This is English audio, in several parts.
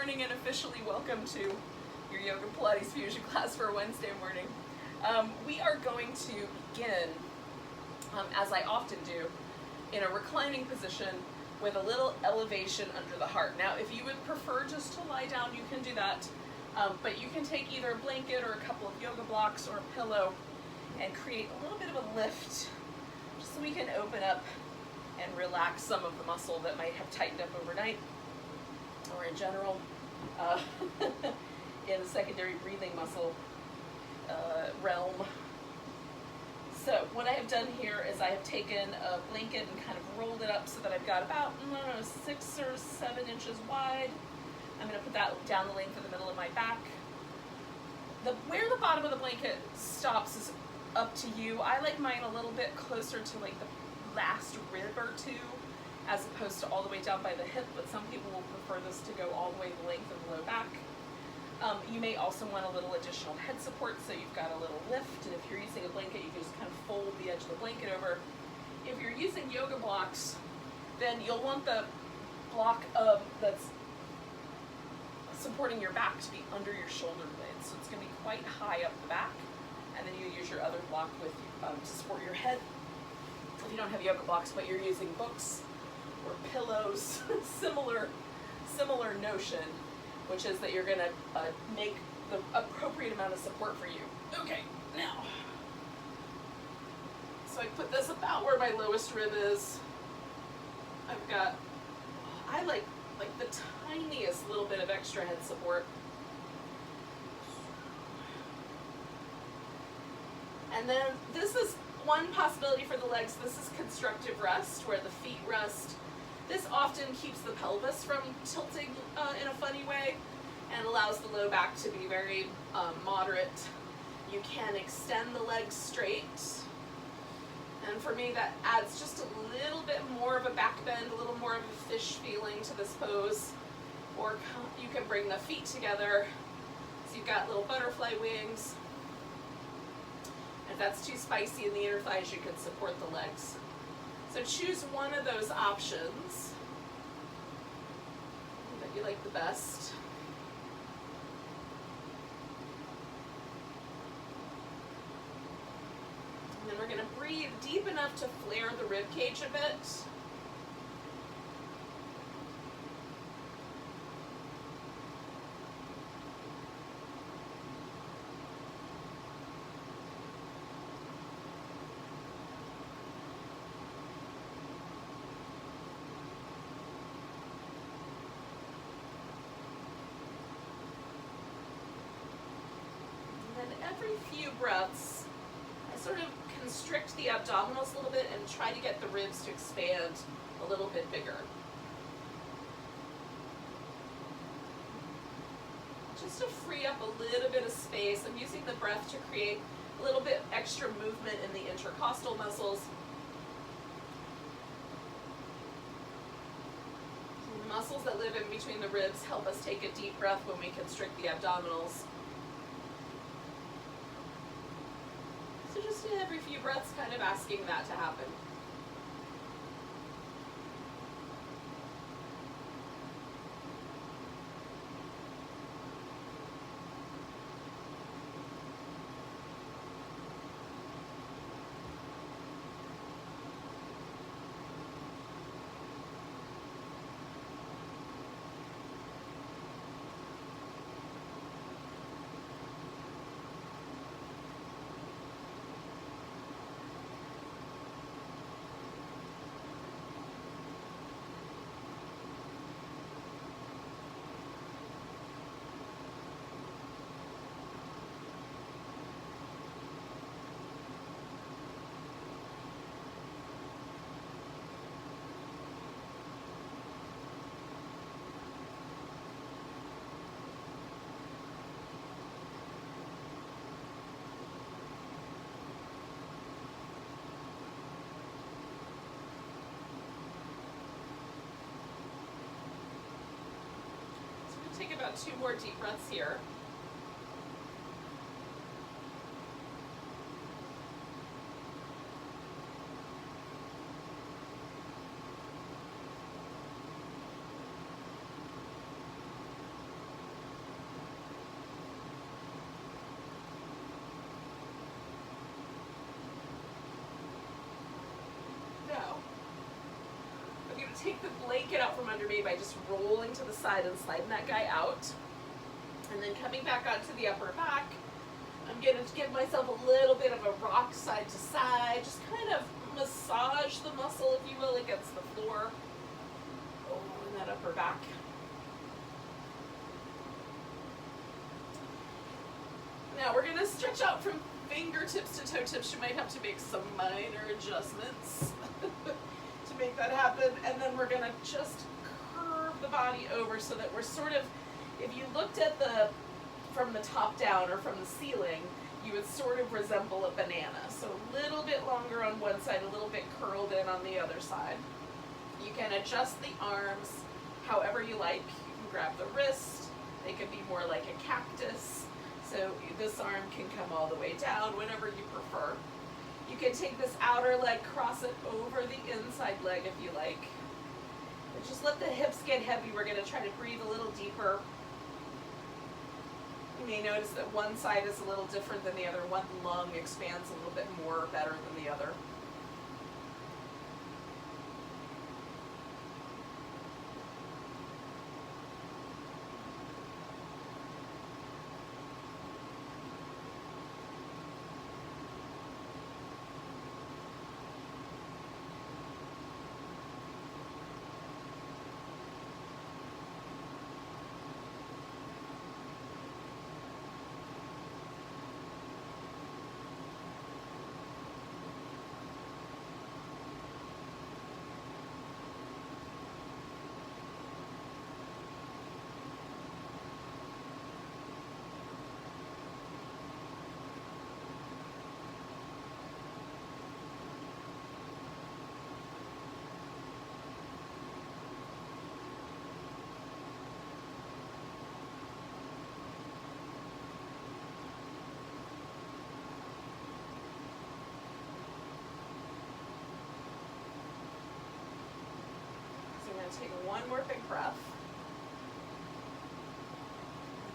morning and officially welcome to your Yoga Pilates Fusion class for Wednesday morning. We are going to begin, as I often do, in a reclining position with a little elevation under the heart. Now, if you would prefer just to lie down, you can do that, but you can take either a blanket or a couple of yoga blocks or a pillow and create a little bit of a lift just so we can open up and relax some of the muscle that might have tightened up overnight or in general in the secondary breathing muscle realm. So what I have done here is I have taken a blanket and kind of rolled it up so that I've got about, 6 or 7 inches wide. I'm going to put that down the length of the middle of my back. Where the bottom of the blanket stops is up to you. I like mine a little bit closer to like the last rib or two, as opposed to all the way down by the hip, but some people will prefer this to go all the way the length of the low back. You may also want a little additional head support, so you've got a little lift, and if you're using a blanket, you can just kind of fold the edge of the blanket over. If you're using yoga blocks, then you'll want the block that's supporting your back to be under your shoulder blades, so it's going to be quite high up the back, and then you use your other block with to support your head. If you don't have yoga blocks, but you're using books or pillows, similar notion, which is that you're going to make the appropriate amount of support for you. Okay, now, so I put this about where my lowest rib is. I like the tiniest little bit of extra head support. And then this is one possibility for the legs. This is constructive rest, where the feet rest. This often keeps the pelvis from tilting in a funny way and allows the low back to be very moderate. You can extend the legs straight. And for me, that adds just a little bit more of a back bend, a little more of a fish feeling to this pose. Or you can bring the feet together, so you've got little butterfly wings. If that's too spicy in the inner thighs, you can support the legs. So choose one of those options that you like the best. And then we're going to breathe deep enough to flare the rib cage a bit. Every few breaths, I sort of constrict the abdominals a little bit and try to get the ribs to expand a little bit bigger. Just to free up a little bit of space, I'm using the breath to create a little bit extra movement in the intercostal muscles. The muscles that live in between the ribs help us take a deep breath when we constrict the abdominals. So just every few breaths, kind of asking that to happen. Take about 2 more deep breaths here. take the blanket out from under me by just rolling to the side and sliding that guy out. And then coming back onto the upper back, I'm going to give myself a little bit of a rock side to side, just kind of massage the muscle, if you will, against the floor. Oh, in that upper back. Now we're going to stretch out from fingertips to toe tips. You might have to make some minor adjustments to make that happen. And then we're going to just curve the body over so that we're sort of, if you looked at from the top down or from the ceiling, you would sort of resemble a banana. So a little bit longer on one side, a little bit curled in on the other side. You can adjust the arms however you like. You can grab the wrist. They can be more like a cactus. So this arm can come all the way down, whatever you prefer. You can take this outer leg, cross it over the inside leg if you like. But just let the hips get heavy. We're going to try to breathe a little deeper. You may notice that one side is a little different than the other. One lung expands a little bit more better than the other. Take one more big breath.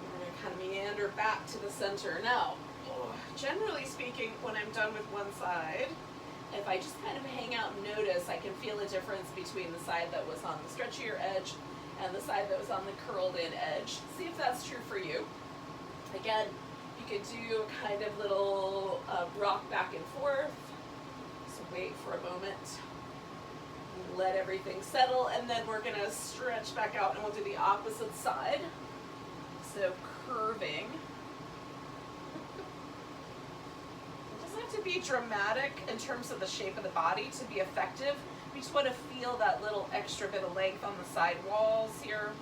We're going to kind of meander back to the center. Now, generally speaking, when I'm done with one side, if I just kind of hang out and notice, I can feel a difference between the side that was on the stretchier edge and the side that was on the curled in edge. See if that's true for you. Again, you could do a kind of little rock back and forth. So wait for a moment. Let everything settle, and then we're going to stretch back out, and we'll do the opposite side. So curving. It doesn't have to be dramatic in terms of the shape of the body to be effective. We just want to feel that little extra bit of length on the side walls here.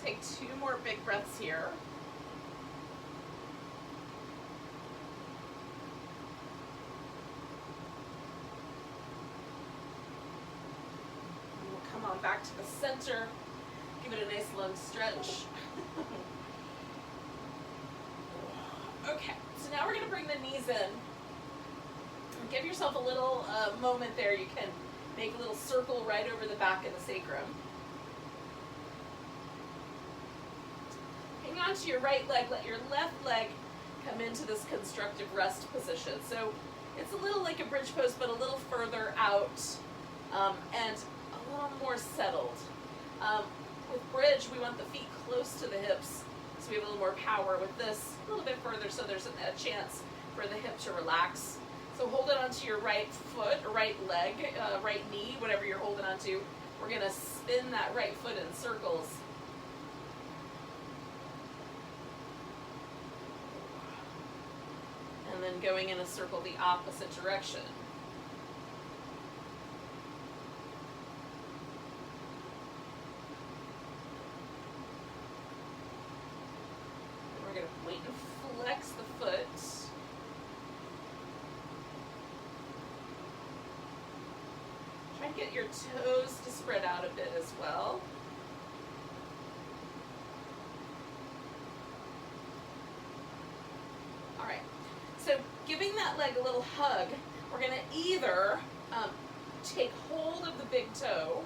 Take two more big breaths here. And we'll come on back to the center. Give it a nice long stretch. Okay, so now we're going to bring the knees in. Give yourself a little moment there. You can make a little circle right over the back of the sacrum. Onto your right leg, let your left leg come into this constructive rest position. So it's a little like a bridge post, but a little further out and a little more settled. With bridge, we want the feet close to the hips, so we have a little more power. With this, a little bit further, so there's a chance for the hip to relax. So hold it onto your right foot, or right leg, right knee, whatever you're holding onto. We're going to spin that right foot in circles. And then going in a circle the opposite direction. point and flex the foot. Try and get your toes to spread out a bit as well. All right, so giving that leg a little hug, we're gonna either take hold of the big toe,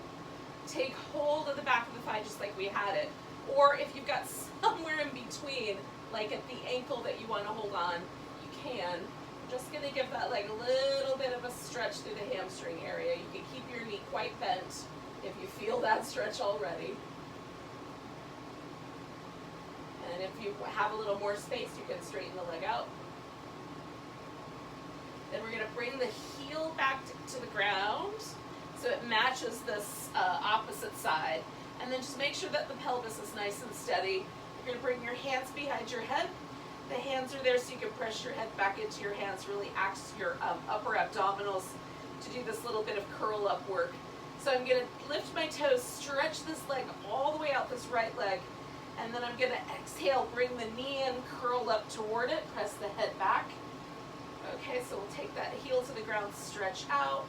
take hold of the back of the thigh just like we had it, or if you've got somewhere in between, like at the ankle that you want to hold on, you can. I'm just going to give that leg a little bit of a stretch through the hamstring area. You can keep your knee quite bent if you feel that stretch already. And if you have a little more space, you can straighten the leg out. Then we're going to bring the heel back to the ground so it matches this opposite side. And then just make sure that the pelvis is nice and steady. You're going to bring your hands behind your head. The hands are there so you can press your head back into your hands, really axe your upper abdominals to do this little bit of curl up work. So I'm going to lift my toes, stretch this leg all the way out, this right leg, and then I'm going to exhale, bring the knee in, curl up toward it, press the head back. Okay, so we'll take that heel to the ground, stretch out,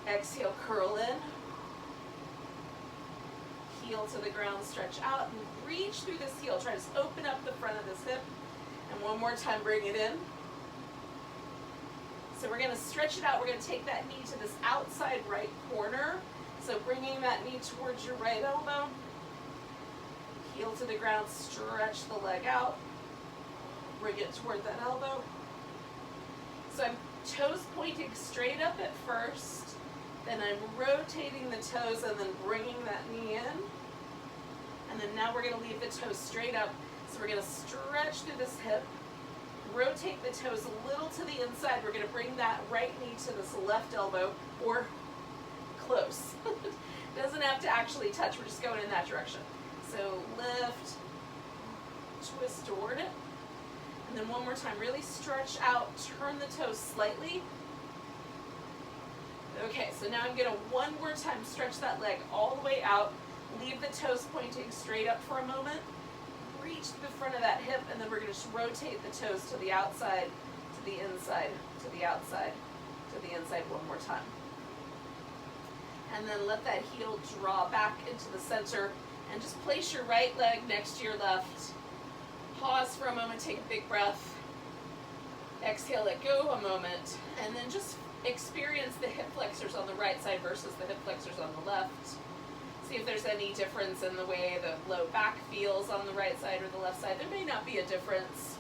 exhale, curl in, heel to the ground, stretch out, and reach through this heel. Try to open up the front of this hip, and one more time, bring it in. So we're going to stretch it out. We're going to take that knee to this outside right corner. So bringing that knee towards your right elbow, heel to the ground, stretch the leg out, bring it toward that elbow. So I'm toes pointing straight up at first, then I'm rotating the toes and then bringing that knee in. And then now we're going to leave the toes straight up. So we're going to stretch through this hip, rotate the toes a little to the inside. We're going to bring that right knee to this left elbow, or close. Doesn't have to actually touch, we're just going in that direction. So lift, twist toward it. And then one more time, really stretch out, turn the toes slightly. Okay, so now I'm gonna one more time stretch that leg all the way out, leave the toes pointing straight up for a moment, reach to the front of that hip, and then we're gonna just rotate the toes to the outside, to the inside, to the outside, to the inside one more time. And then let that heel draw back into the center, and just place your right leg next to your left. Pause for a moment, take a big breath. Exhale, let go a moment, and then just experience the hip flexors on the right side versus the hip flexors on the left. See if there's any difference in the way the low back feels on the right side or the left side. There may not be a difference.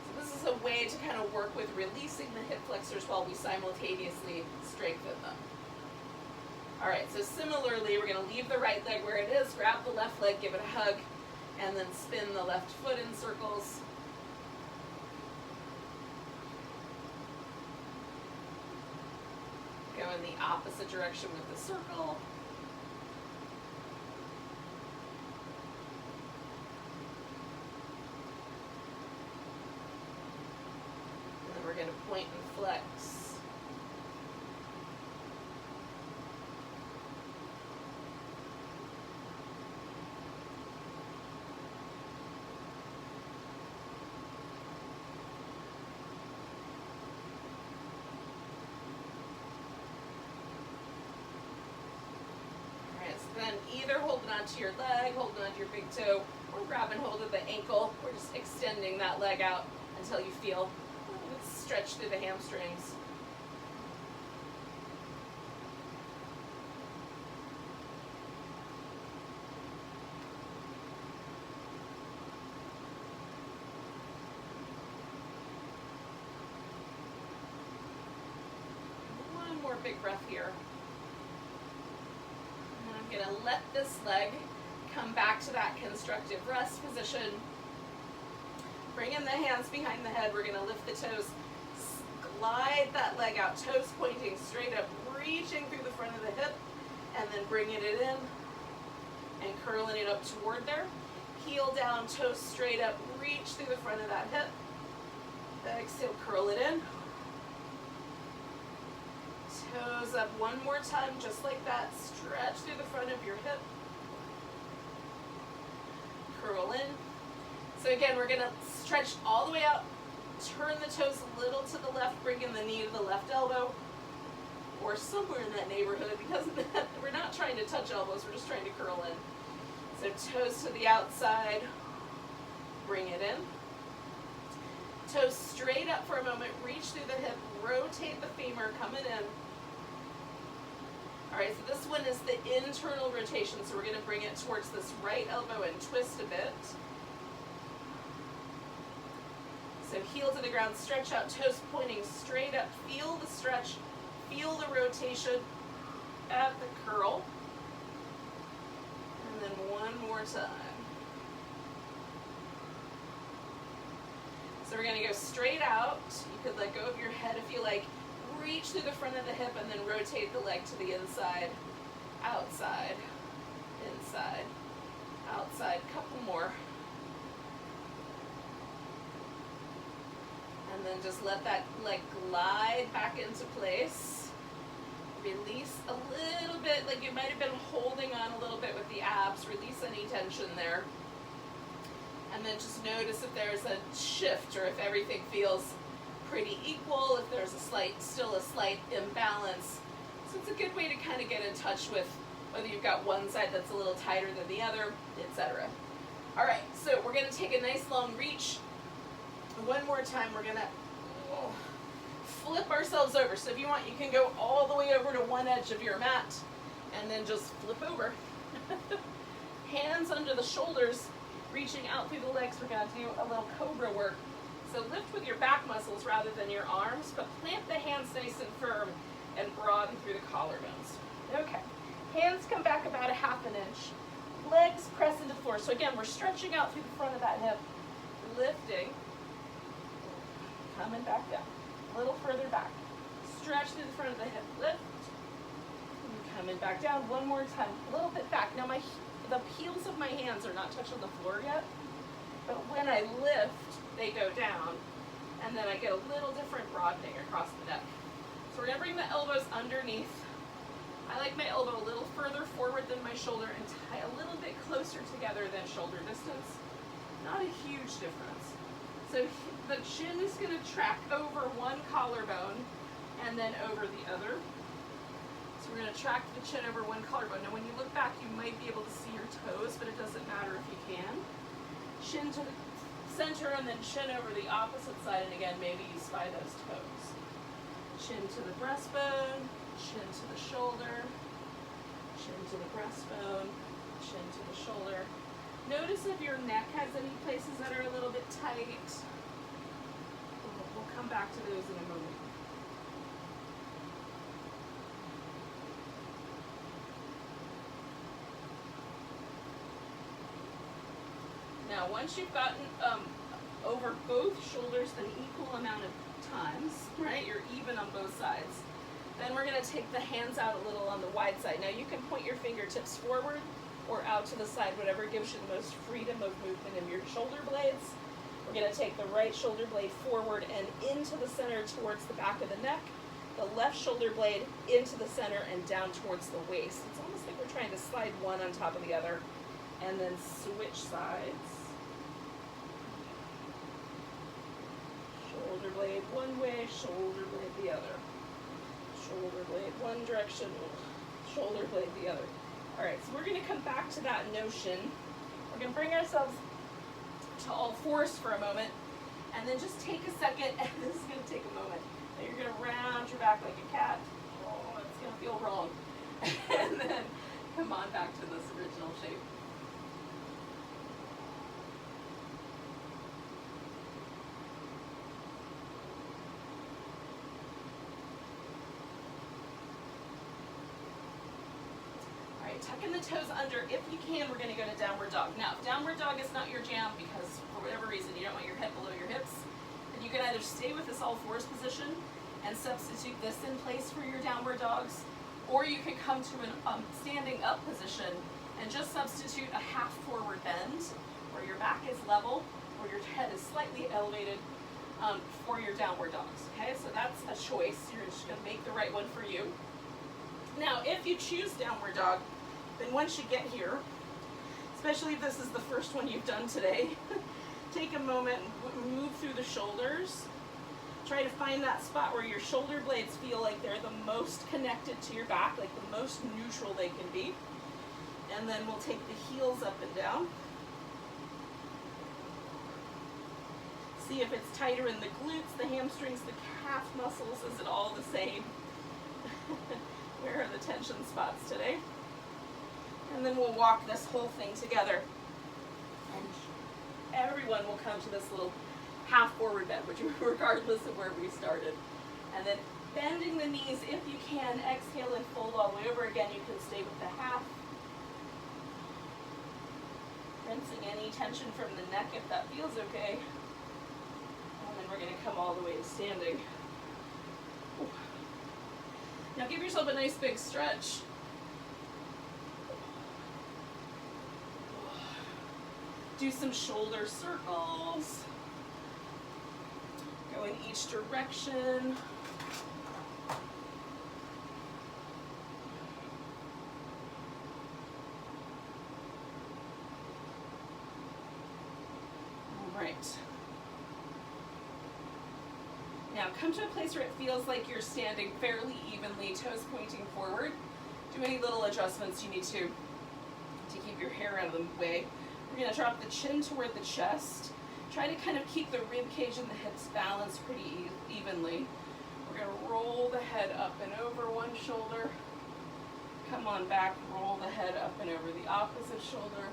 So this is a way to kind of work with releasing the hip flexors while we simultaneously strengthen them. All right, so similarly, we're going to leave the right leg where it is, grab the left leg, give it a hug, and then spin the left foot in circles. Go in the opposite direction with the circle. And then we're going to point and flex. Then either holding onto your leg, holding onto your big toe, or grabbing hold of the ankle. We're just extending that leg out until you feel it stretch through the hamstrings. One more big breath here. I'm going to let this leg come back to that constructive rest position. Bring in the hands behind the head. We're going to lift the toes. Glide that leg out, toes pointing straight up, reaching through the front of the hip, and then bringing it in and curling it up toward there. Heel down, toes straight up, reach through the front of that hip. Exhale, curl it in. Toes up one more time, just like that. Stretch through the front of your hip. Curl in. again, we're gonna stretch all the way out, turn the toes a little to the left, bring in the knee to the left elbow, or somewhere in that neighborhood, because we're not trying to touch elbows, we're just trying to curl in. So toes to the outside, bring it in. Toes straight up for a moment, reach through the hip, rotate the femur, coming in. All right, so this one is the internal rotation, so we're gonna bring it towards this right elbow and twist a bit. So heel to the ground, stretch out, toes pointing straight up, feel the stretch, feel the rotation at the curl. And then one more time. So we're gonna go straight out. You could let go of your head if you like. Reach through the front of the hip and then rotate the leg to the inside, outside, inside, outside. Couple more. And then just let that leg glide back into place. Release a little bit, like you might have been holding on a little bit with the abs. Release any tension there. And then just notice if there's a shift or if everything feels pretty equal, if there's still a slight imbalance. So it's a good way to kind of get in touch with whether you've got one side that's a little tighter than the other, etc. All right, so we're gonna take a nice long reach. One more time, we're gonna flip ourselves over. So if you want, you can go all the way over to one edge of your mat and then just flip over. Hands under the shoulders, reaching out through the legs. We're gonna do a little cobra work. So lift with your back muscles rather than your arms, but plant the hands nice and firm and broaden through the collarbones. Okay, hands come back about a ½ inch. Legs press into the floor. So again, we're stretching out through the front of that hip, lifting, coming back down, a little further back. Stretch through the front of the hip, lift, and coming back down. One more time, a little bit back. Now the heels of my hands are not touching the floor yet, but when I lift, they go down, and then I get a little different broadening across the neck. So we're gonna bring the elbows underneath. I like my elbow a little further forward than my shoulder and tie a little bit closer together than shoulder distance. Not a huge difference. So the chin is gonna track over one collarbone and then over the other. So we're gonna track the chin over one collarbone. Now when you look back, you might be able to see your toes, but it doesn't matter if you can. Chin to the center and then chin over the opposite side, and again, maybe you spy those toes. Chin to the breastbone, chin to the shoulder, chin to the breastbone, chin to the shoulder. Notice if your neck has any places that are a little bit tight. We'll come back to those in a moment. Now, once you've gotten over both shoulders an equal amount of times, right, you're even on both sides, then we're going to take the hands out a little on the wide side. Now, you can point your fingertips forward or out to the side, whatever gives you the most freedom of movement in your shoulder blades. We're going to take the right shoulder blade forward and into the center towards the back of the neck, the left shoulder blade into the center and down towards the waist. It's almost like we're trying to slide one on top of the other, and then switch sides. Shoulder blade one way, shoulder blade the other. Shoulder blade one direction, shoulder blade the other. All right, so we're gonna come back to that notion. We're gonna bring ourselves to all fours for a moment, and then just take a second, and this is gonna take a moment. Now you're gonna round your back like a cat. Oh, it's gonna feel wrong. And then come on back to this original shape. Tuck in the toes under. If you can, we're going to go to downward dog. Now, if downward dog is not your jam because for whatever reason you don't want your head below your hips, then you can either stay with this all fours position and substitute this in place for your downward dogs, or you can come to an standing up position and just substitute a half forward bend where your back is level or your head is slightly elevated for your downward dogs. Okay, so that's a choice. You're just going to make the right one for you. Now, if you choose downward dog, then once you get here, especially if this is the first one you've done today, take a moment and move through the shoulders. Try to find that spot where your shoulder blades feel like they're the most connected to your back, like the most neutral they can be. And then we'll take the heels up and down. See if it's tighter in the glutes, the hamstrings, the calf muscles. Is it all the same? Where are the tension spots today? And then we'll walk this whole thing together. And everyone will come to this little half forward bend, which regardless of where we started. And then bending the knees if you can. Exhale and fold all the way over. Again, you can stay with the half. Rinsing any tension from the neck if that feels okay. And then we're going to come all the way to standing. Now give yourself a nice big stretch. Do some shoulder circles. Go in each direction. All right. Now come to a place where it feels like you're standing fairly evenly, toes pointing forward. Do any little adjustments you need to keep your hair out of the way. We're going to drop the chin toward the chest. Try to kind of keep the rib cage and the hips balanced pretty evenly. We're going to roll the head up and over one shoulder. Come on back, roll the head up and over the opposite shoulder.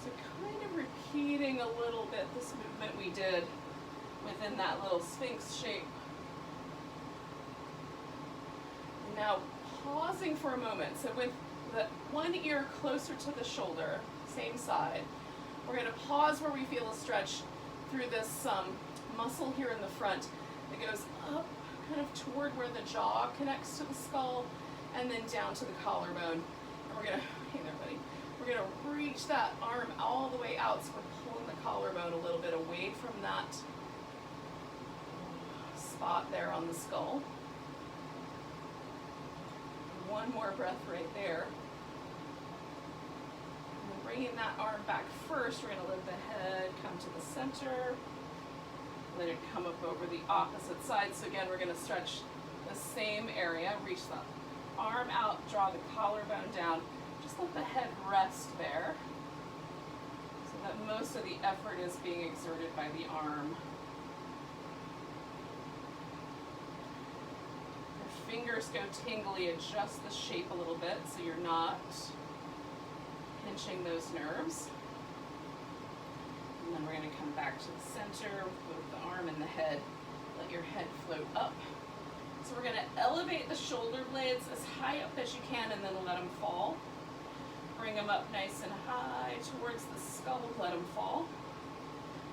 So kind of repeating a little bit this movement we did within that little Sphinx shape. Now pausing for a moment. So with the one ear closer to the shoulder, same side, we're going to pause where we feel a stretch through this muscle here in the front that goes up kind of toward where the jaw connects to the skull and then down to the collarbone. And we're going to, hey there buddy, we're going to reach that arm all the way out, so we're pulling the collarbone a little bit away from that spot there on the skull. One more breath right there. And then bringing that arm back first, we're going to lift the head, come to the center, let it come up over the opposite side. So again, we're going to stretch the same area, reach the arm out, draw the collarbone down, just let the head rest there so that most of the effort is being exerted by the arm. Fingers go tingly, adjust the shape a little bit so you're not pinching those nerves. And then we're going to come back to the center with both the arm and the head. Let your head float up. So we're going to elevate the shoulder blades as high up as you can and then let them fall. Bring them up nice and high towards the skull, let them fall.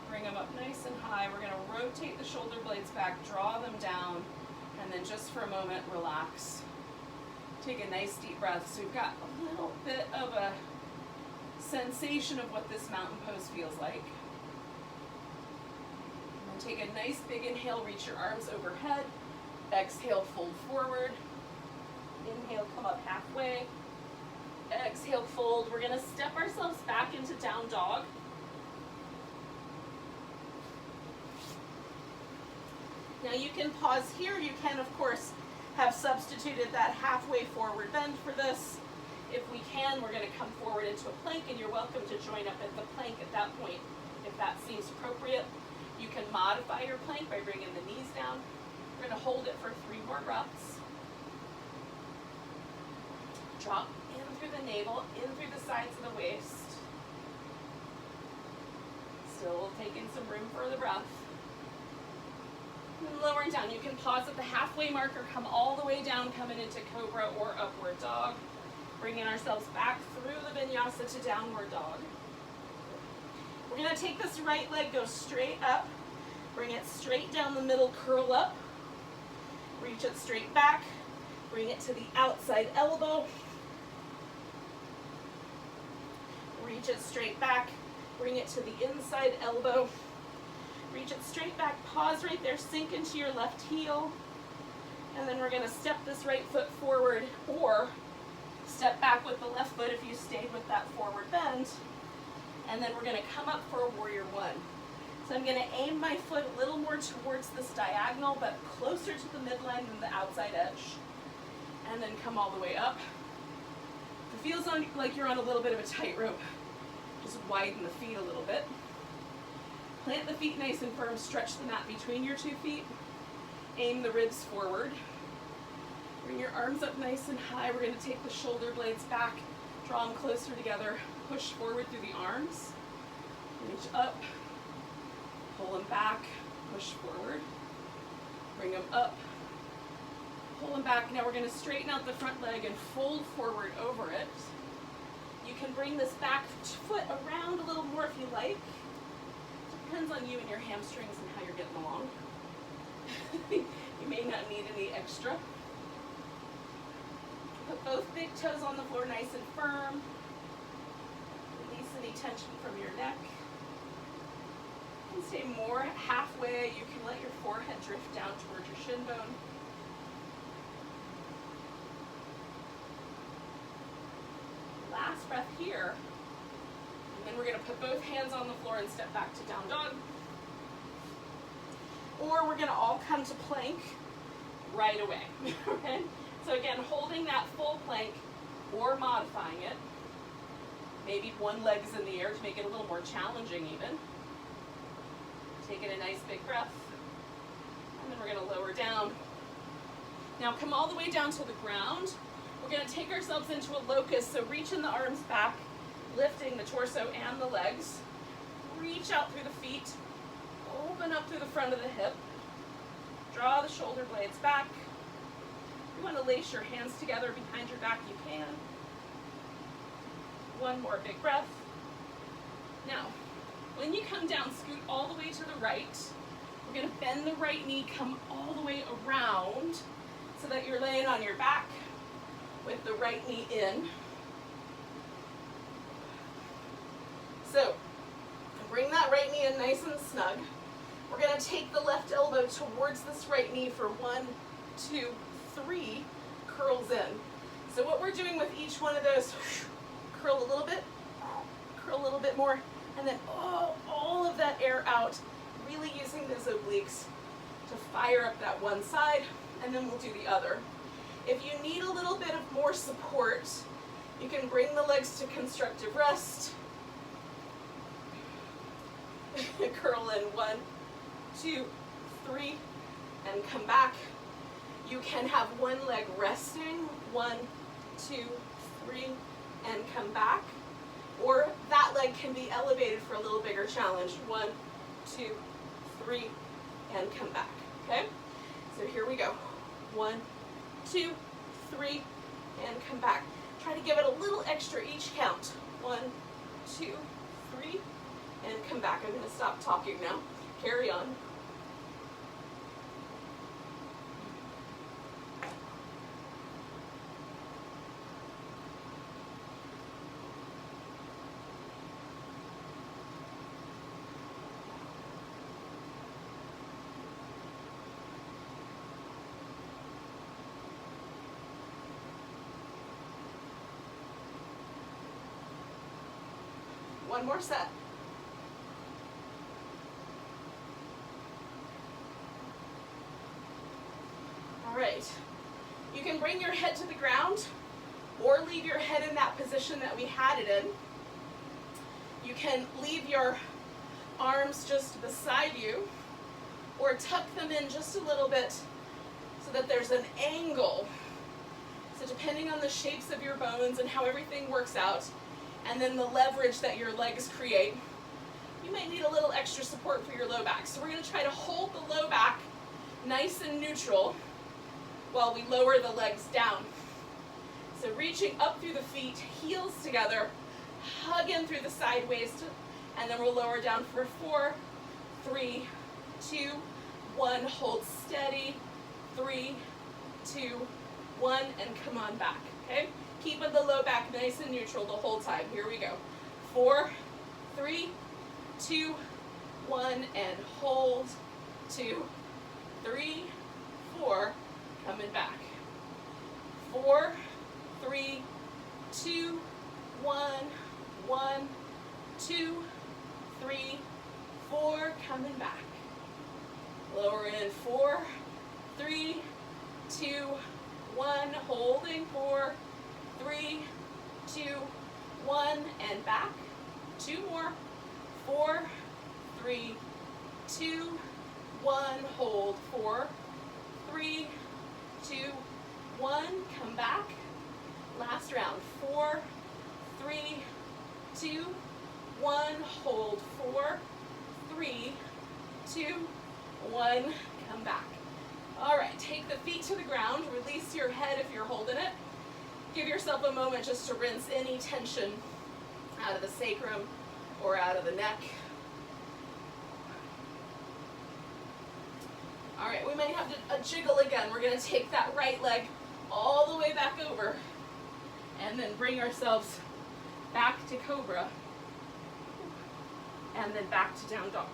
Bring them up nice and high. We're going to rotate the shoulder blades back, draw them down, and then just for a moment, relax. Take a nice deep breath. So we've got a little bit of a sensation of what this mountain pose feels like. And then take a nice big inhale, reach your arms overhead. Exhale, fold forward. Inhale, come up halfway. Exhale, fold. We're gonna step ourselves back into down dog. Now you can pause here. You can, of course, have substituted that halfway forward bend for this. If we can, we're going to come forward into a plank, and you're welcome to join up at the plank at that point if that seems appropriate. You can modify your plank by bringing the knees down. We're going to hold it for 3 more breaths. Drop in through the navel, in through the sides of the waist. Still taking some room for the breath. And lowering down. You can pause at the halfway marker, come all the way down, coming into cobra or upward dog. Bringing ourselves back through the vinyasa to downward dog. We're going to take this right leg, go straight up, bring it straight down the middle, curl up, reach it straight back, bring it to the outside elbow, reach it straight back, bring it to the inside elbow, reach it straight back, pause right there, sink into your left heel, and then we're going to step this right foot forward or step back with the left foot if you stayed with that forward bend. And then we're gonna come up for a warrior one. So I'm gonna aim my foot a little more towards this diagonal, but closer to the midline than the outside edge. And then come all the way up. If it feels like you're on a little bit of a tightrope, just widen the feet a little bit. Plant the feet nice and firm, stretch the mat between your 2 feet. Aim the ribs forward. Bring your arms up nice and high. We're gonna take the shoulder blades back, draw them closer together, push forward through the arms, reach up, pull them back, push forward, bring them up, pull them back. Now we're gonna straighten out the front leg and fold forward over it. You can bring this back foot around a little more if you like. Depends on you and your hamstrings and how you're getting along. You may not need any extra. Put both big toes on the floor nice and firm. Release any tension from your neck. And stay more halfway. You can let your forehead drift down towards your shin bone. Last breath here. And then we're going to put both hands on the floor and step back to down dog. Or we're going to all come to plank right away. Okay? So again, holding that full plank or modifying it. Maybe one leg is in the air to make it a little more challenging even. Taking a nice big breath. And then we're going to lower down. Now come all the way down to the ground. We're going to take ourselves into a locust. So reaching the arms back, lifting the torso and the legs. Reach out through the feet. Open up through the front of the hip. Draw the shoulder blades back. If you want to lace your hands together behind your back, you can. One more big breath. Now, when you come down, scoot all the way to the right. We're going to bend the right knee, come all the way around so that you're laying on your back with the right knee in. So, bring that right knee in nice and snug. We're going to take the left elbow towards this right knee for 1, 2, 3 curls in. So what we're doing with each one of those, curl a little bit more, and then all of that air out, really using those obliques to fire up that one side, and then we'll do the other. If you need a little bit of more support, you can bring the legs to constructive rest. Curl in 1, 2, 3, and come back. You can have one leg resting, 1, 2, 3, and come back. Or that leg can be elevated for a little bigger challenge, 1, 2, 3, and come back, okay? So here we go, 1, 2, 3, and come back. Try to give it a little extra each count, 1, 2, 3, and come back. I'm gonna stop talking now, carry on. One more set. All right. You can bring your head to the ground or leave your head in that position that we had it in. You can leave your arms just beside you or tuck them in just a little bit so that there's an angle. So depending on the shapes of your bones and how everything works out, and then the leverage that your legs create, you might need a little extra support for your low back. So we're going to try to hold the low back nice and neutral while we lower the legs down. So reaching up through the feet, heels together, hug in through the side waist, and then we'll lower down for 4, 3, 2, 1. Hold steady. 3, 2, 1, and come on back, okay? Keeping the low back nice and neutral the whole time. Here we go. 4, 3, 2, 1, and hold. 2, 3, 4, coming back. 4, 3, 2, 1, 1, 2, coming back. Lower in, 4, 3, 2, 1, holding, 4, 3, 2, 1, and back. 2 more, 4, 3, 2, 1, hold, 4, 3, 2, 1, come back. Last round, 4, 3, 2, 1, hold, 4, 3, 2, 1, come back. All right, take the feet to the ground, release your head if you're holding it. Give yourself a moment just to rinse any tension out of the sacrum or out of the neck. All right, we might have a jiggle again. We're gonna take that right leg all the way back over and then bring ourselves back to cobra and then back to down dog.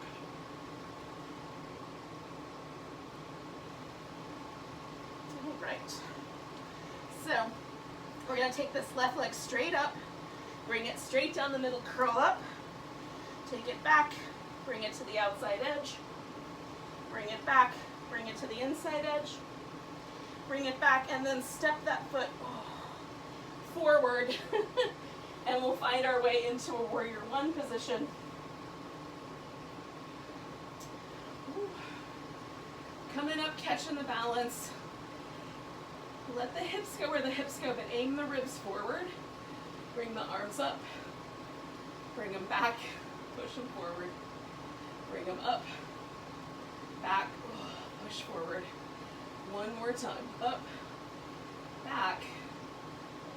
All right, so we're gonna take this left leg straight up, bring it straight down the middle, curl up, take it back, bring it to the outside edge, bring it back, bring it to the inside edge, bring it back, and then step that foot forward and we'll find our way into a warrior one position. Coming up, catching the balance. Let the hips go where the hips go, but aim the ribs forward. Bring the arms up, bring them back, push them forward, bring them up, back, push forward. One more time, up, back,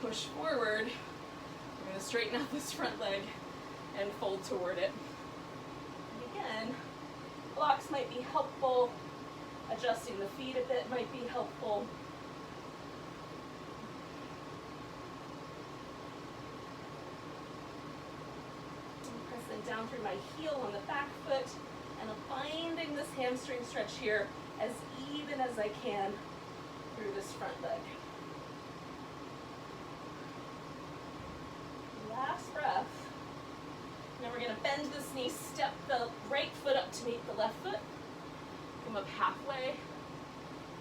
push forward. We're going to straighten out this front leg and fold toward it. And again, blocks might be helpful. Adjusting the feet a bit might be helpful. Down through my heel on the back foot and finding this hamstring stretch here as even as I can through this front leg. Last breath. Now we're going to bend this knee, step the right foot up to meet the left foot. Come up halfway.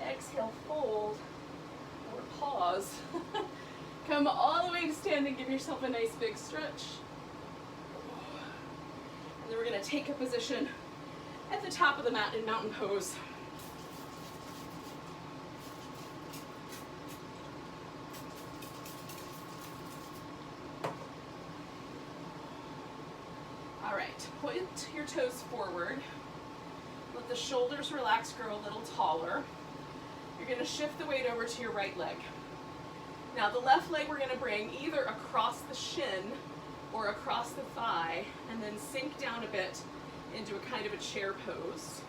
Exhale, fold, or pause. Come all the way to standing, give yourself a nice big stretch. Then we're going to take a position at the top of the mat in mountain pose. All right, point your toes forward. Let the shoulders relax, grow a little taller. You're going to shift the weight over to your right leg. Now the left leg we're going to bring either across the shin or across the thigh, and then sink down a bit into a kind of a chair pose.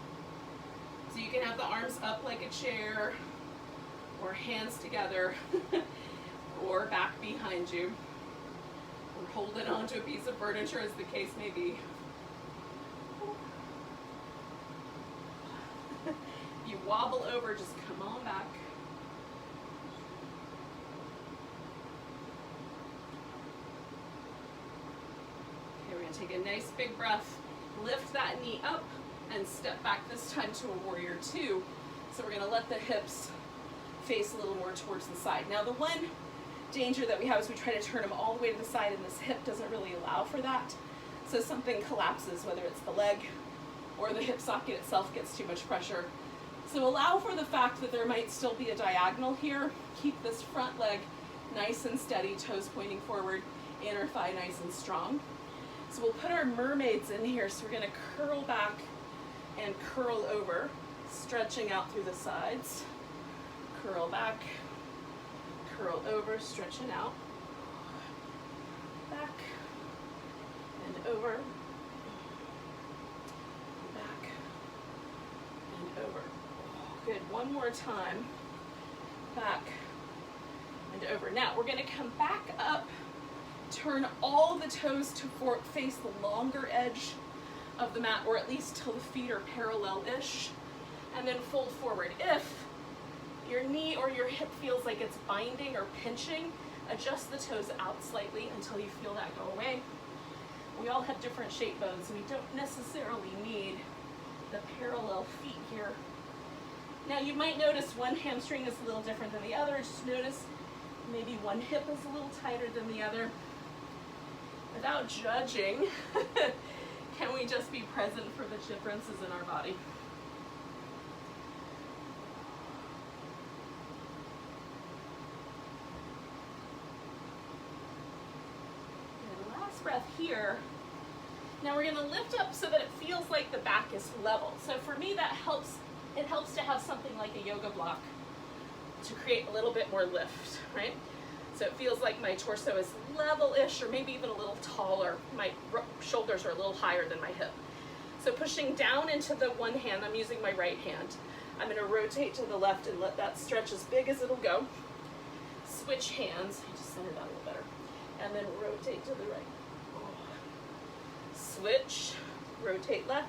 So you can have the arms up like a chair, or hands together, or back behind you, or holding onto a piece of furniture as the case may be. You wobble over, just come on back. Take a nice big breath, lift that knee up, and step back this time to a warrior two. So we're going to let the hips face a little more towards the side. Now the one danger that we have is we try to turn them all the way to the side, and this hip doesn't really allow for that. So something collapses, whether it's the leg or the hip socket itself gets too much pressure. So allow for the fact that there might still be a diagonal here. Keep this front leg nice and steady, toes pointing forward, inner thigh nice and strong. So we'll put our mermaids in here. So we're going to curl back and curl over, stretching out through the sides. Curl back, curl over, stretching out. Back and over. Back and over. Good. One more time. Back and over. Now we're going to come back up. Turn all the toes to face the longer edge of the mat, or at least till the feet are parallel-ish, and then fold forward. If your knee or your hip feels like it's binding or pinching, adjust the toes out slightly until you feel that go away. We all have different shape bones, and we don't necessarily need the parallel feet here. Now you might notice one hamstring is a little different than the other. Just notice maybe one hip is a little tighter than the other. Without judging, can we just be present for the differences in our body? And last breath here. Now we're going to lift up so that it feels like the back is level. So for me that helps. It helps to have something like a yoga block to create a little bit more lift, right? So it feels like my torso is level-ish or maybe even a little taller. My shoulders are a little higher than my hip. So pushing down into the one hand, I'm using my right hand. I'm going to rotate to the left and let that stretch as big as it'll go. Switch hands. I just center that a little better. And then rotate to the right. Switch, rotate left.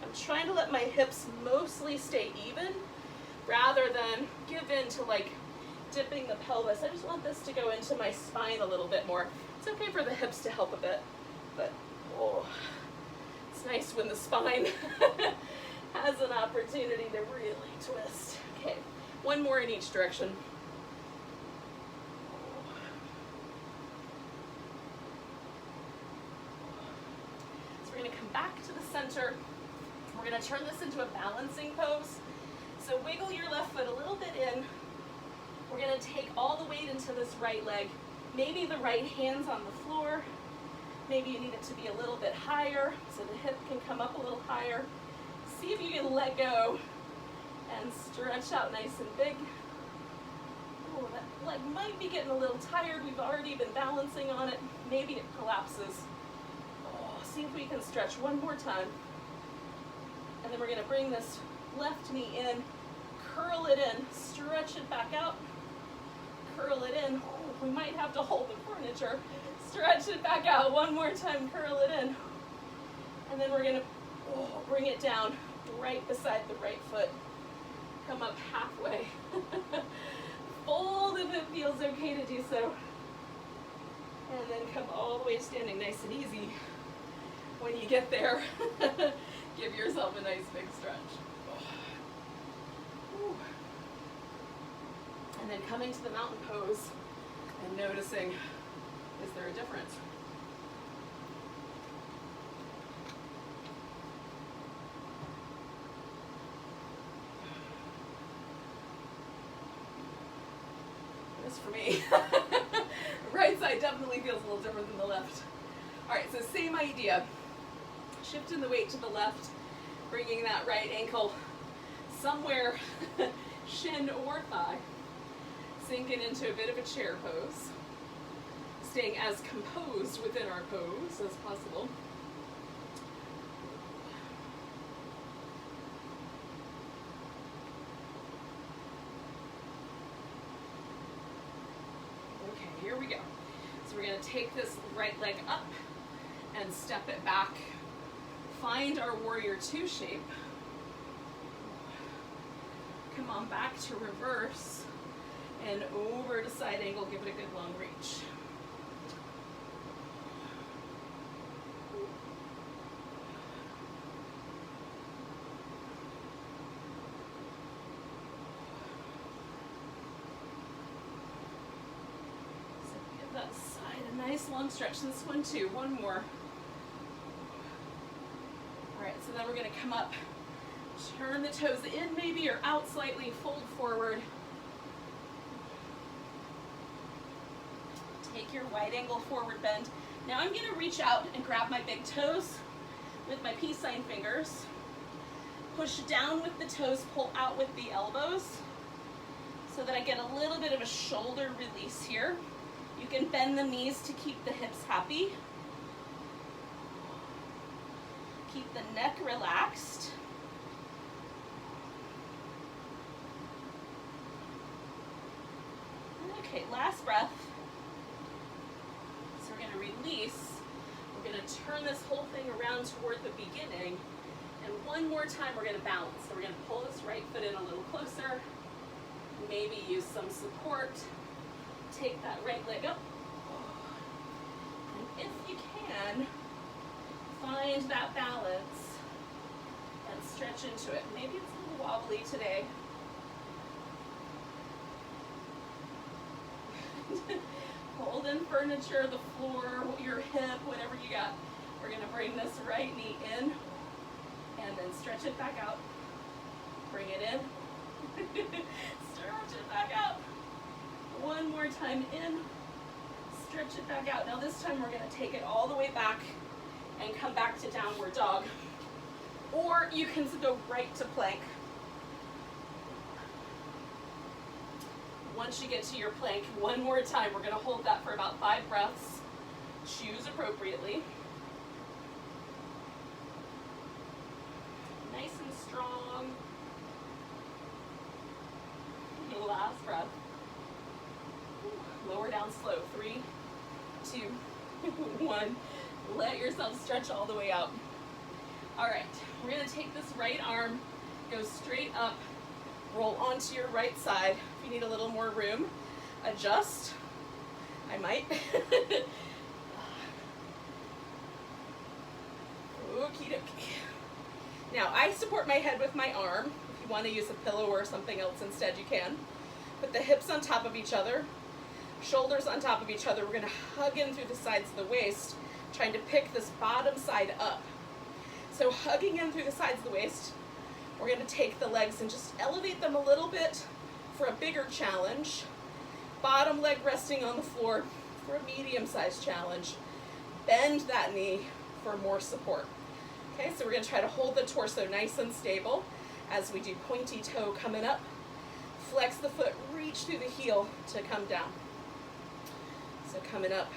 I'm trying to let my hips mostly stay even rather than give in to like dipping the pelvis. I just want this to go into my spine a little bit more. It's okay for the hips to help a bit, but it's nice when the spine has an opportunity to really twist. Okay, one more in each direction. So we're going to come back to the center. We're going to turn this into a balancing pose. So wiggle your left foot a little bit in. We're going to take all the weight into this right leg. Maybe the right hand's on the floor. Maybe you need it to be a little bit higher so the hip can come up a little higher. See if you can let go and stretch out nice and big. Oh, that leg might be getting a little tired. We've already been balancing on it. Maybe it collapses. Oh, see if we can stretch one more time. And then we're going to bring this left knee in, curl it in, stretch it back out, curl it in. Oh, we might have to hold the furniture. Stretch it back out one more time, curl it in. And then we're going to bring it down right beside the right foot. Come up halfway. Fold if it feels okay to do so. And then come all the way standing nice and easy. When you get there, give yourself a nice big stretch. And then coming to the mountain pose and noticing, is there a difference? This for me. Right side definitely feels a little different than the left. All right, so same idea. Shifting the weight to the left, bringing that right ankle somewhere, shin or thigh. Sinking into a bit of a chair pose. Staying as composed within our pose as possible. Okay, here we go. So we're going to take this right leg up and step it back. Find our warrior two shape. Come on back to reverse and over to side angle. Give it a good long reach. So give that side a nice long stretch. This one too. One more. So then we're going to come up, turn the toes in maybe or out slightly, fold forward. Take your wide angle forward bend. Now I'm going to reach out and grab my big toes with my peace sign fingers. Push down with the toes, pull out with the elbows so that I get a little bit of a shoulder release here. You can bend the knees to keep the hips happy. Keep the neck relaxed. Okay, last breath. So we're going to release. We're going to turn this whole thing around toward the beginning. And one more time we're going to balance. So we're going to pull this right foot in a little closer. Maybe use some support. Take that right leg up. And if you can, find that balance and stretch stretch into it. Maybe it's a little wobbly today. Hold in furniture, the floor, your hip, whatever you got. We're gonna bring this right knee in and then stretch it back out. Bring it in, stretch it back out. One more time in, stretch it back out. Now this time we're gonna take it all the way back and come back to downward dog. Or you can go right to plank. Once you get to your plank, one more time, we're gonna hold that for about 5 breaths. Choose appropriately. Nice and strong. Last breath. Lower down slow. 3, 2, 1. Let yourself stretch all the way out. All right, we're gonna take this right arm, go straight up, roll onto your right side. If you need a little more room, adjust. I might. Okie dokie. Now, I support my head with my arm. If you want to use a pillow or something else instead, you can. Put the hips on top of each other, shoulders on top of each other. We're going to hug in through the sides of the waist, trying to pick this bottom side up. So hugging in through the sides of the waist, we're going to take the legs and just elevate them a little bit for a bigger challenge. Bottom leg resting on the floor for a medium-sized challenge. Bend that knee for more support. Okay, so we're going to try to hold the torso nice and stable as we do pointy toe coming up. Flex the foot, reach through the heel to come down. So coming up,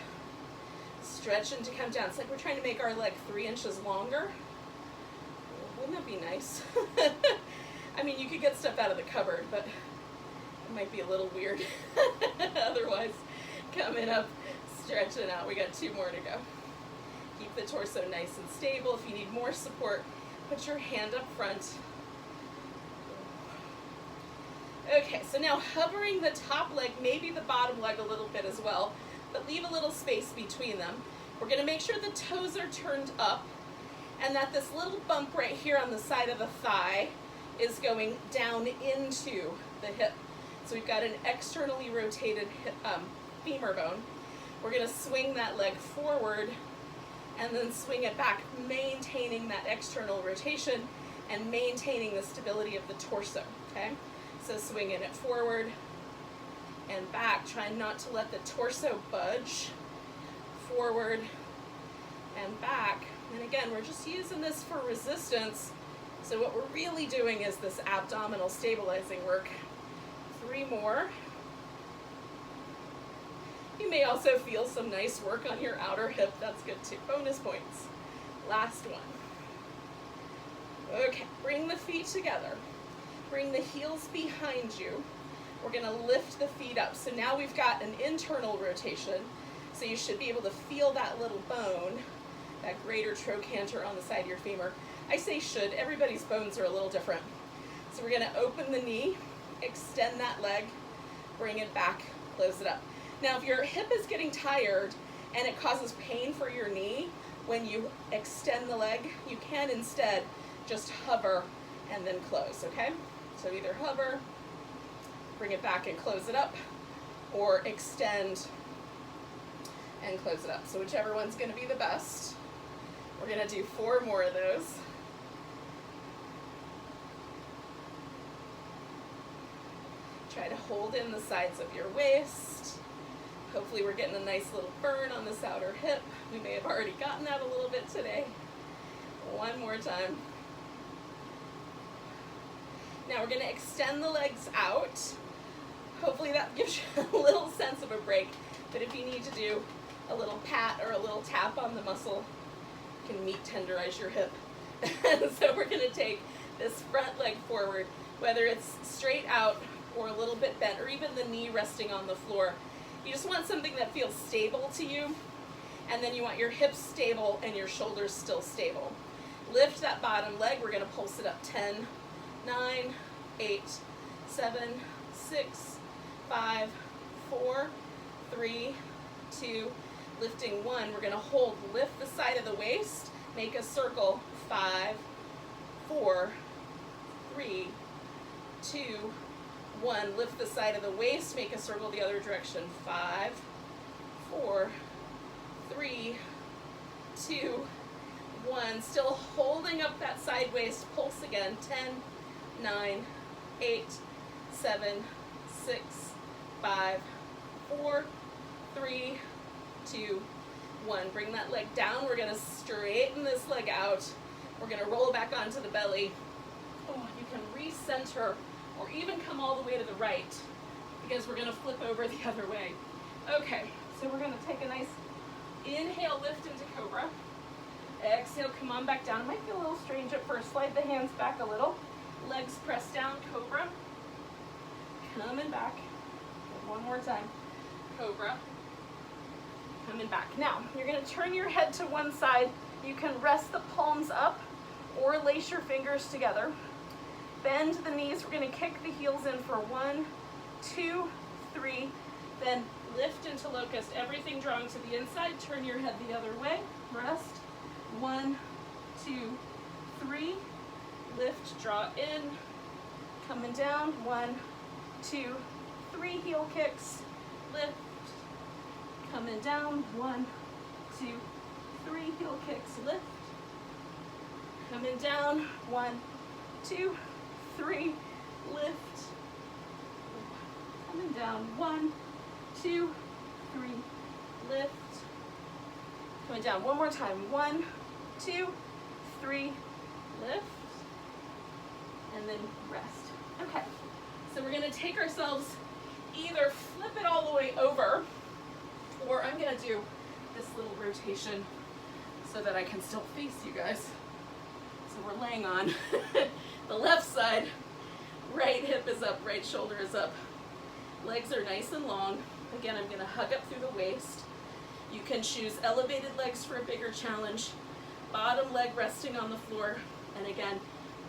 stretching to come down. It's like we're trying to make our leg 3 inches longer. Wouldn't that be nice? I mean, you could get stuff out of the cupboard, but it might be a little weird. Otherwise, coming up, stretching out. We got 2 more to go. Keep the torso nice and stable. If you need more support, put your hand up front. Okay, so now hovering the top leg, maybe the bottom leg a little bit as well, but leave a little space between them. We're going to make sure the toes are turned up and that this little bump right here on the side of the thigh is going down into the hip. So we've got an externally rotated hip, femur bone. We're going to swing that leg forward and then swing it back, maintaining that external rotation and maintaining the stability of the torso, okay? So swinging it forward and back, trying not to let the torso budge. Forward and back. And again, we're just using this for resistance. So what we're really doing is this abdominal stabilizing work. 3 more. You may also feel some nice work on your outer hip. That's good too. Bonus points. Last one. Okay, bring the feet together. Bring the heels behind you. We're going to lift the feet up. So now we've got an internal rotation. So you should be able to feel that little bone, that greater trochanter on the side of your femur. I say should. Everybody's bones are a little different. So we're going to open the knee, extend that leg, bring it back, close it up. Now, if your hip is getting tired and it causes pain for your knee, when you extend the leg, you can instead just hover and then close, okay? So either hover, bring it back and close it up, or extend and close it up. So whichever one's going to be the best. We're going to do 4 more of those. Try to hold in the sides of your waist. Hopefully we're getting a nice little burn on this outer hip. We may have already gotten that a little bit today. 1 more time. Now we're going to extend the legs out. Hopefully that gives you a little sense of a break. But if you need to do a little pat or a little tap on the muscle, you can meat tenderize your hip. So we're going to take this front leg forward, whether it's straight out or a little bit bent, or even the knee resting on the floor. You just want something that feels stable to you, and then you want your hips stable and your shoulders still stable. Lift that bottom leg. We're going to pulse it up. 10, 9, 8, 7, 6, 5, 4, 3, 2, lifting 1. We're going to hold, lift the side of the waist, make a circle. 5, 4, 3, 2, 1. Lift the side of the waist, make a circle the other direction. 5, 4, 3, 2, 1. Still holding up that side waist. Pulse again. 10, 9, 8, 7, 6, 5, 4, 3, 2, 1. Bring that leg down. We're going to straighten this leg out. We're going to roll back onto the belly. Oh, you can recenter or even come all the way to the right because we're going to flip over the other way. Okay, so we're going to take a nice inhale, lift into cobra. Exhale, come on back down. It might feel a little strange at first. Slide the hands back a little. Legs press down, cobra. Coming back. One more time. Cobra. Coming back. Now, you're going to turn your head to one side. You can rest the palms up or lace your fingers together. Bend the knees. We're going to kick the heels in for 1, 2, 3. Then lift into locust. Everything drawing to the inside. Turn your head the other way. Rest. 1, 2, 3. Lift, draw in. Coming down. 1, 2, 3. Heel kicks. Lift. Coming down. 1, 2, 3. Heel kicks. Lift. Coming down. 1, 2, 3. Lift. Coming down. 1, 2, 3. Lift. Coming down. One more time. 1, 2, 3. Lift. And then rest. Okay. So we're going to take ourselves, either flip it all the way over, or I'm going to do this little rotation so that I can still face you guys. So we're laying on the left side. Right hip is up, right shoulder is up. Legs are nice and long. Again, I'm going to hug up through the waist. You can choose elevated legs for a bigger challenge. Bottom leg resting on the floor. And again,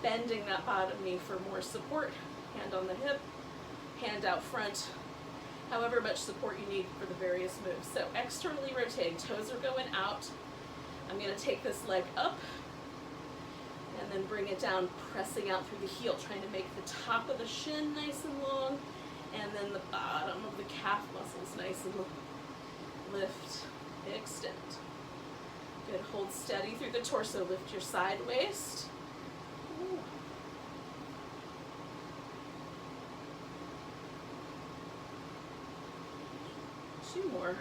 bending that bottom knee for more support. Hand on the hip, hand out front. However much support you need for the various moves. So externally rotating, toes are going out. I'm going to take this leg up and then bring it down, pressing out through the heel, trying to make the top of the shin nice and long, and then the bottom of the calf muscles nice and long. Lift, extend. Good, hold steady through the torso. Lift your side waist. Ooh. 2 more.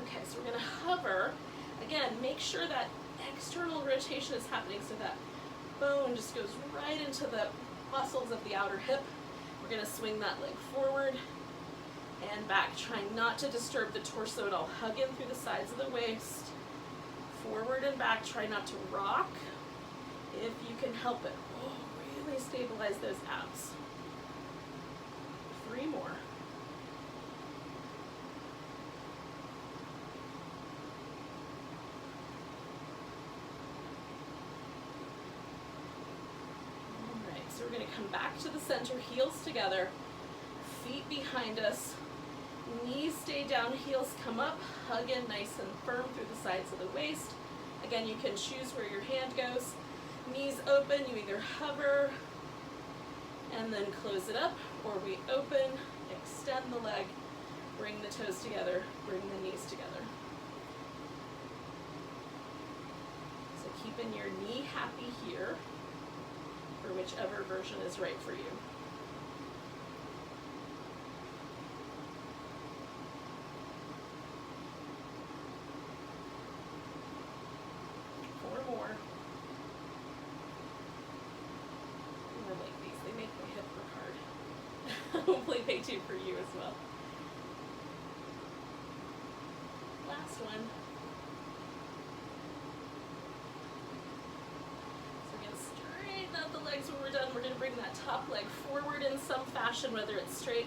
Okay, so we're going to hover. Again, make sure that external rotation is happening so that bone just goes right into the muscles of the outer hip. We're going to swing that leg forward and back, trying not to disturb the torso at all. Hug in through the sides of the waist. Forward and back. Try not to rock if you can help it. Oh, really stabilize those abs. 3 more. So we're going to come back to the center, heels together, feet behind us, knees stay down, heels come up, hug in nice and firm through the sides of the waist. Again, you can choose where your hand goes. Knees open, you either hover and then close it up, or we open, extend the leg, bring the toes together, bring the knees together. So keeping your knee happy here, for whichever version is right for you. Four more. I like these, they make my hip work hard. Hopefully they do for you as well. Last one. When we're done, we're going to bring that top leg forward in some fashion, whether it's straight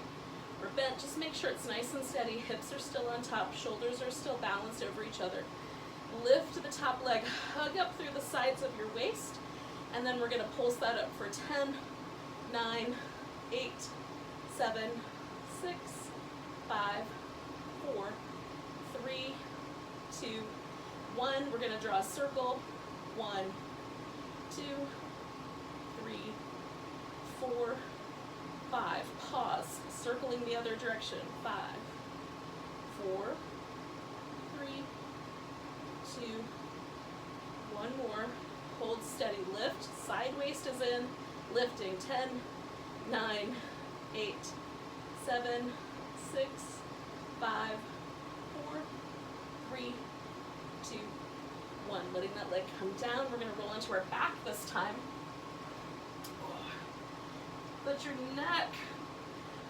or bent. Just make sure it's nice and steady. Hips are still on top, shoulders are still balanced over each other. Lift the top leg, hug up through the sides of your waist, and then we're going to pulse that up for 10, 9, 8, 7, 6, 5, 4, 3, 2, 1, we're gonna draw a circle. 1, 2, 3, 4, 5. Pause, circling the other direction. 5, 4, 3, 2, 1 more. Hold steady, lift, side waist is in, lifting. 10, 9, 8, 7, 6, 5, 4, 3, 2, 1. Letting that leg come down. We're going to roll into our back this time. Let your neck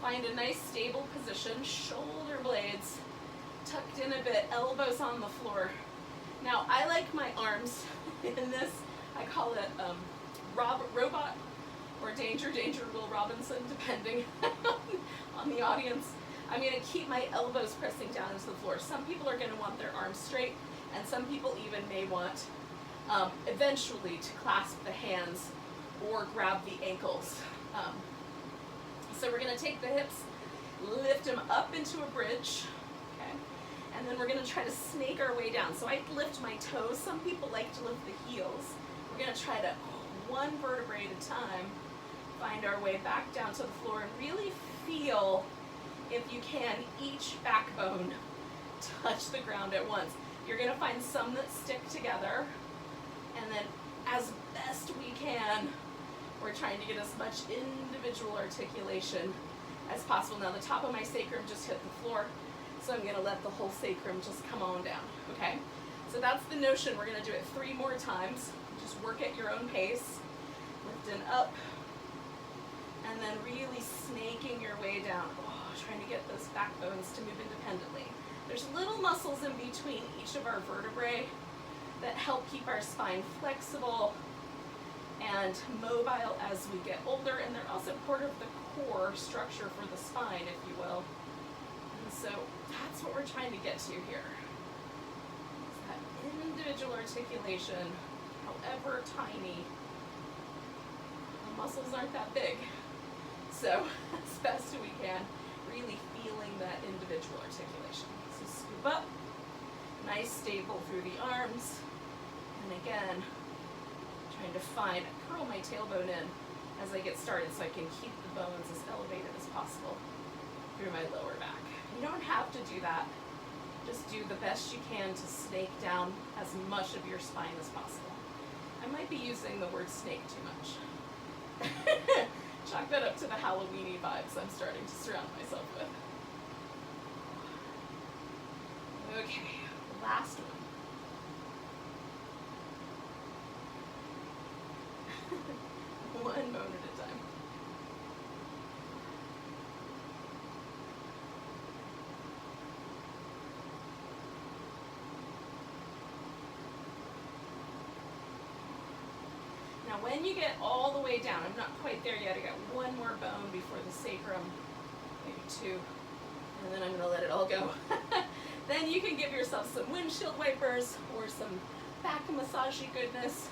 find a nice stable position. Shoulder blades tucked in a bit, elbows on the floor. Now, I like my arms in this. I call it robot or danger, Will Robinson, depending on the audience. I'm going to keep my elbows pressing down into the floor. Some people are going to want their arms straight, and some people even may want eventually to clasp the hands or grab the ankles. So we're going to take the hips, lift them up into a bridge, okay? And then we're going to try to snake our way down. So I lift my toes. Some people like to lift the heels. We're going to try to, one vertebrae at a time, find our way back down to the floor and really feel, if you can, each backbone touch the ground at once. You're going to find some that stick together, and then as best we can, we're trying to get as much individual articulation as possible. Now the top of my sacrum just hit the floor, so I'm going to let the whole sacrum just come on down, okay? So that's the notion. We're going to do it 3 more times. Just work at your own pace, lifting up, and then really snaking your way down. Trying to get those backbones to move independently. There's little muscles in between each of our vertebrae that help keep our spine flexible and mobile as we get older, and they're also part of the core structure for the spine, if you will. And so that's what we're trying to get to here. It's that individual articulation, however tiny. The muscles aren't that big. So as best we can, really feeling that individual articulation. So scoop up, nice stable through the arms, and again, trying to curl my tailbone in as I get started so I can keep the bones as elevated as possible through my lower back. You don't have to do that. Just do the best you can to snake down as much of your spine as possible. I might be using the word snake too much. Chalk that up to the Halloween-y vibes I'm starting to surround myself with. Okay, last one. One moment at a time. Now when you get all the way down, I'm not quite there yet, I got one more bone before the sacrum, maybe 2, and then I'm going to let it all go. Then you can give yourself some windshield wipers or some back massagey goodness.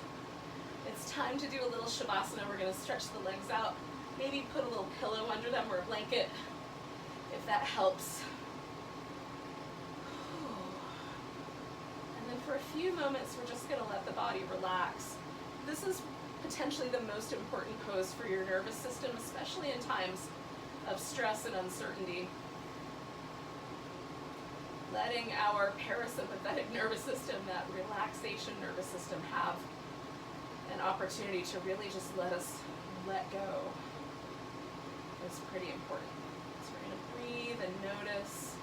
It's time to do a little shavasana. We're going to stretch the legs out, maybe put a little pillow under them or a blanket, if that helps. And then for a few moments, we're just going to let the body relax. This is potentially the most important pose for your nervous system, especially in times of stress and uncertainty. Letting our parasympathetic nervous system, that relaxation nervous system, have an opportunity to really just let us let go is pretty important. So we're going to breathe and notice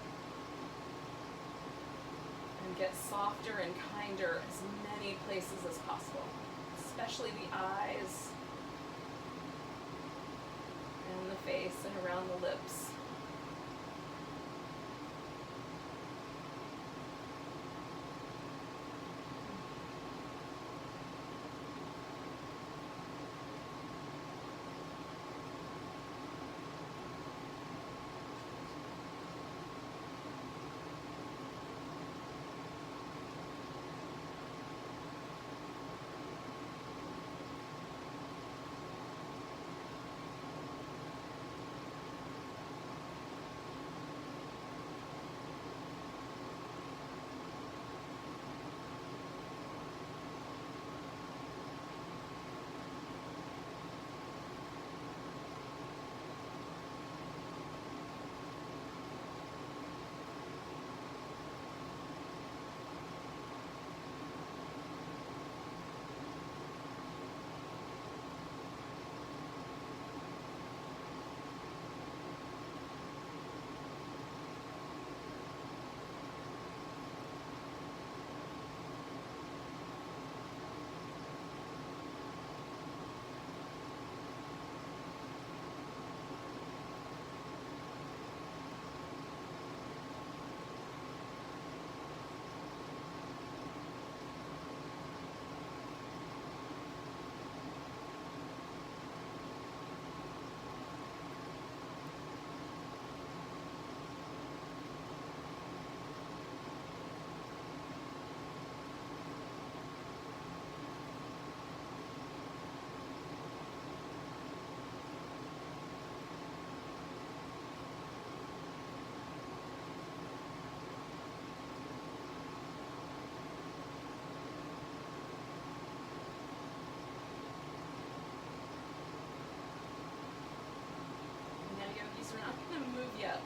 and get softer and kinder as many places as possible, especially the eyes and the face and around the lips. so we're not going to move yet.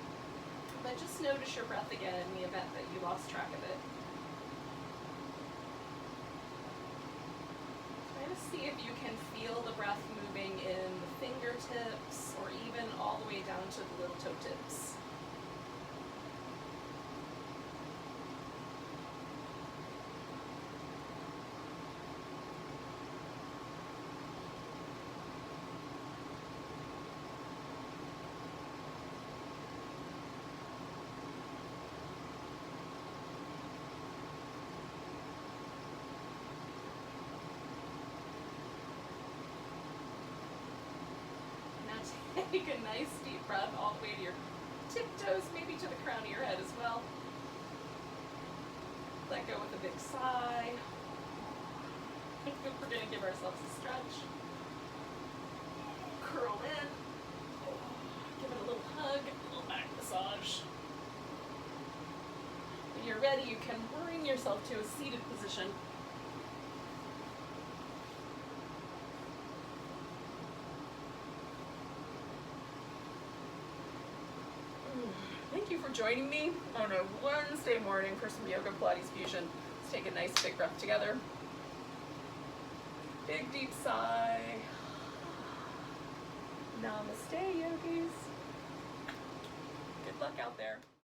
But just notice your breath again in the event that you lost track of it. Try to see if you can feel the breath moving in the fingertips or even all the way down to the little toe tips. Take a nice deep breath all the way to your tiptoes, maybe to the crown of your head as well. Let go with a big sigh. We're going to give ourselves a stretch. Curl in. Give it a little hug, a little back massage. When you're ready, you can bring yourself to a seated position. Thank you for joining me on a Wednesday morning for some yoga Pilates fusion. Let's take a nice big breath together. Big deep sigh. Namaste, yogis. Good luck out there.